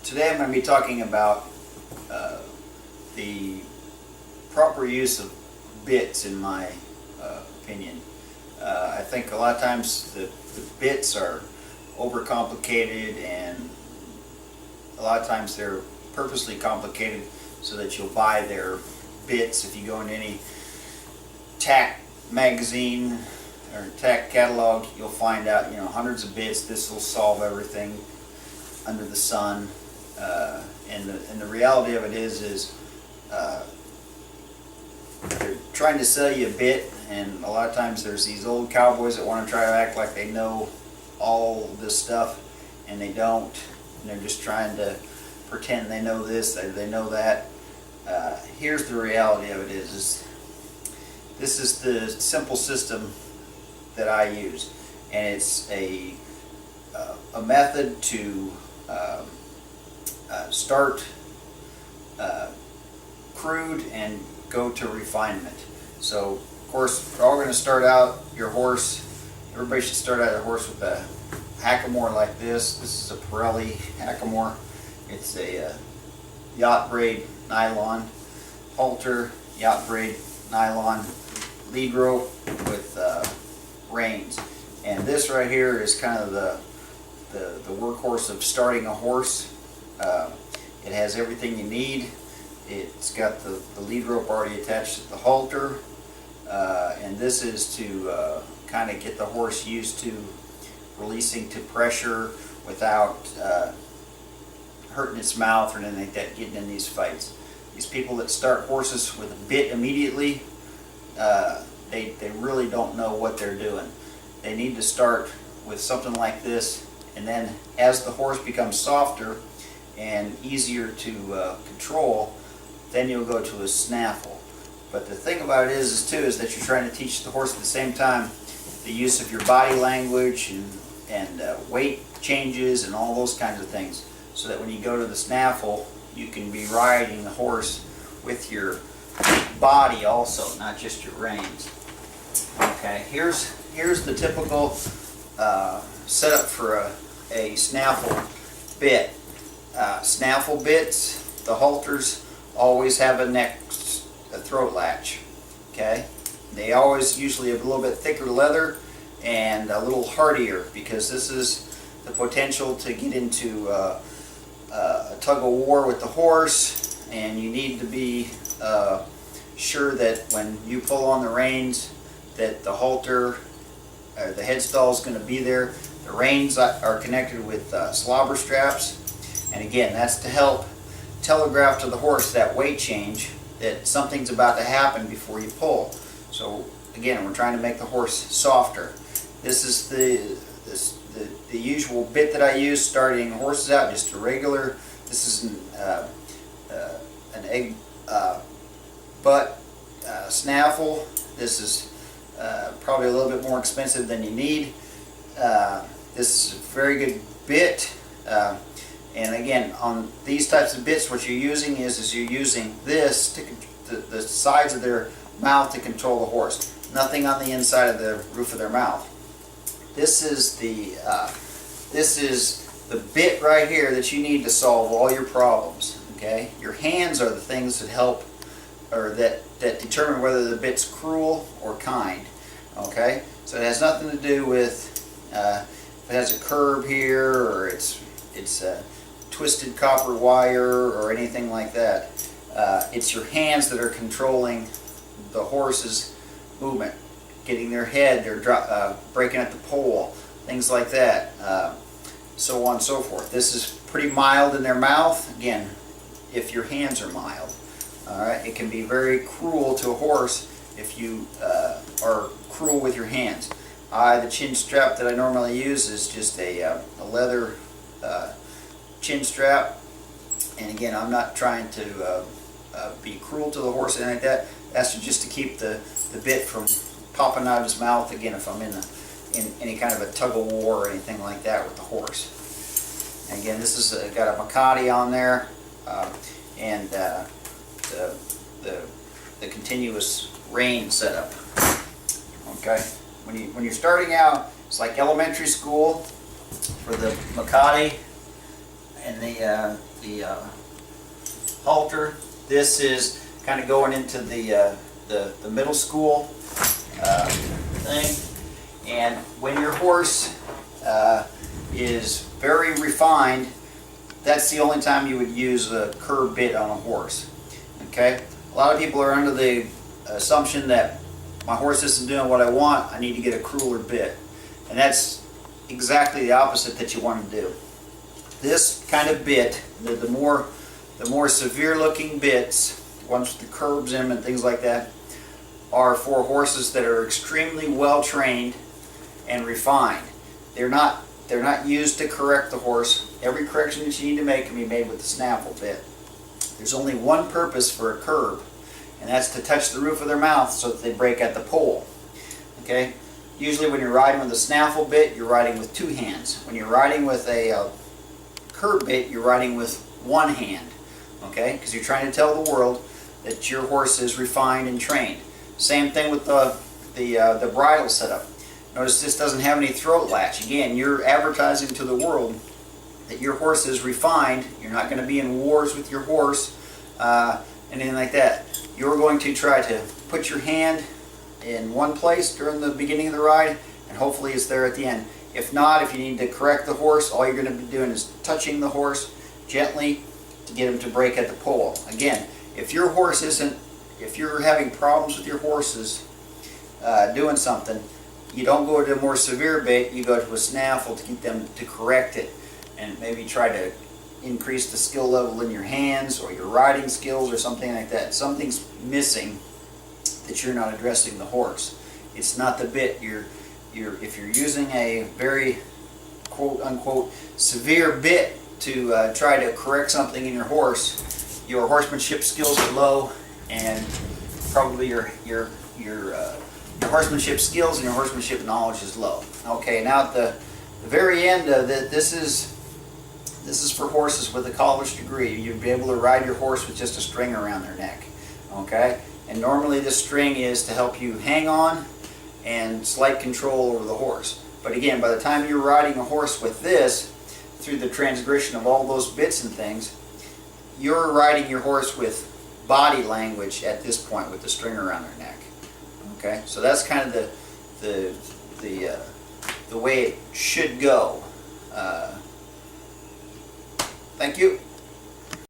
Today I'm going to be talking about the proper use of bits, in my opinion. I think a lot of times the bits are overcomplicated, and a lot of times they're purposely complicated so that you'll buy their bits. If you go into any tack magazine or tack catalog, you'll find out, hundreds of bits. This will solve everything under the sun. And the reality of it is they're trying to sell you a bit, and a lot of times there's these old cowboys that want to try to act like they know all this stuff, and they don't. And they're just trying to pretend they know this, they know that. Here's the reality of it is this is the simple system that I use, and it's a method to start crude and go to refinement. So, of course, we're all going to start out your horse. Everybody should start out their horse with a hackamore like this. This is a Pirelli hackamore. It's a yacht braid nylon halter, yacht braid nylon lead rope with reins. And this right here is kind of the workhorse of starting a horse. It has everything you need. It's got the lead rope already attached to the halter, and this is to kind of get the horse used to releasing to pressure without hurting its mouth or anything like that, getting in these fights. These people that start horses with a bit immediately, they really don't know what they're doing. They need to start with something like this, and then as the horse becomes softer and easier to control, then you'll go to a snaffle. But the thing about it is that you're trying to teach the horse at the same time the use of your body language and weight changes and all those kinds of things, so that when you go to the snaffle, you can be riding the horse with your body also, not just your reins. Okay, here's the typical setup for a snaffle bit. Snaffle bits, the halters always have a throat latch. Okay, they always usually have a little bit thicker leather and a little hardier, because this is the potential to get into a tug of war with the horse, and you need to be sure that when you pull on the reins that the halter, the headstall is going to be there. The reins are connected with slobber straps, and again, that's to help telegraph to the horse that weight change, that something's about to happen before you pull. So again, we're trying to make the horse softer. This is the usual bit that I use starting horses out, just a regular. This is an egg butt snaffle. This is probably a little bit more expensive than you need. This is a very good bit. And again, on these types of bits, what you're using is you're using this to the sides of their mouth to control the horse. Nothing on the inside of the roof of their mouth. This is the bit right here that you need to solve all your problems. Okay, your hands are the things that help, or that determine whether the bit's cruel or kind. Okay, so it has nothing to do with if it has a curb here, or it's a twisted copper wire or anything like that. It's your hands that are controlling the horse's movement, getting their head, they're breaking at the pole, things like that, so on and so forth. This is pretty mild in their mouth, again, if your hands are mild. Alright, it can be very cruel to a horse if you are cruel with your hands. The chin strap that I normally use is just a leather chin strap, and again, I'm not trying to be cruel to the horse or anything like that. That's just to keep the bit from popping out of his mouth, again, if I'm in any kind of a tug of war or anything like that with the horse. And again, this is got a Makati on there, and the continuous rein setup. Okay, when you're starting out, it's like elementary school. for the Makati and the halter. This is kind of going into the middle school thing. And when your horse is very refined, that's the only time you would use a curb bit on a horse. Okay? A lot of people are under the assumption that my horse isn't doing what I want, I need to get a crueler bit. And that's exactly the opposite that you want to do. This kind of bit, the more severe looking bits, ones with the curbs in them and things like that, are for horses that are extremely well trained and refined. They're not used to correct the horse. Every correction that you need to make can be made with the snaffle bit. There's only one purpose for a curb, and that's to touch the roof of their mouth so that they break at the pole. Okay? Usually when you're riding with a snaffle bit, you're riding with two hands. When you're riding with a curb bit, you're riding with one hand. Okay? Because you're trying to tell the world that your horse is refined and trained. Same thing with the bridle setup. Notice this doesn't have any throat latch. Again, you're advertising to the world that your horse is refined. You're not going to be in wars with your horse, anything like that. You're going to try to put your hand in one place during the beginning of the ride, and hopefully it's there at the end. If not, if you need to correct the horse, all you're going to be doing is touching the horse gently to get him to break at the pole. Again, if your horse isn't, if you're having problems with your horses doing something, you don't go to a more severe bait, you go to a snaffle to get them to correct it, and maybe try to increase the skill level in your hands or your riding skills or something like that. Something's missing that you're not addressing the horse. It's not the bit. If you're using a very quote unquote severe bit to try to correct something in your horsemanship skills are low, and probably your horsemanship skills and your horsemanship knowledge is low. Okay, now at the very end of it, this is for horses with a college degree. You'd be able to ride your horse with just a string around their neck. Okay, and normally this string is to help you hang on and slight control over the horse. But again, by the time you're riding a horse with this, through the transgression of all those bits and things, you're riding your horse with body language at this point with the string around their neck. Okay, so that's kind of the way it should go. Thank you.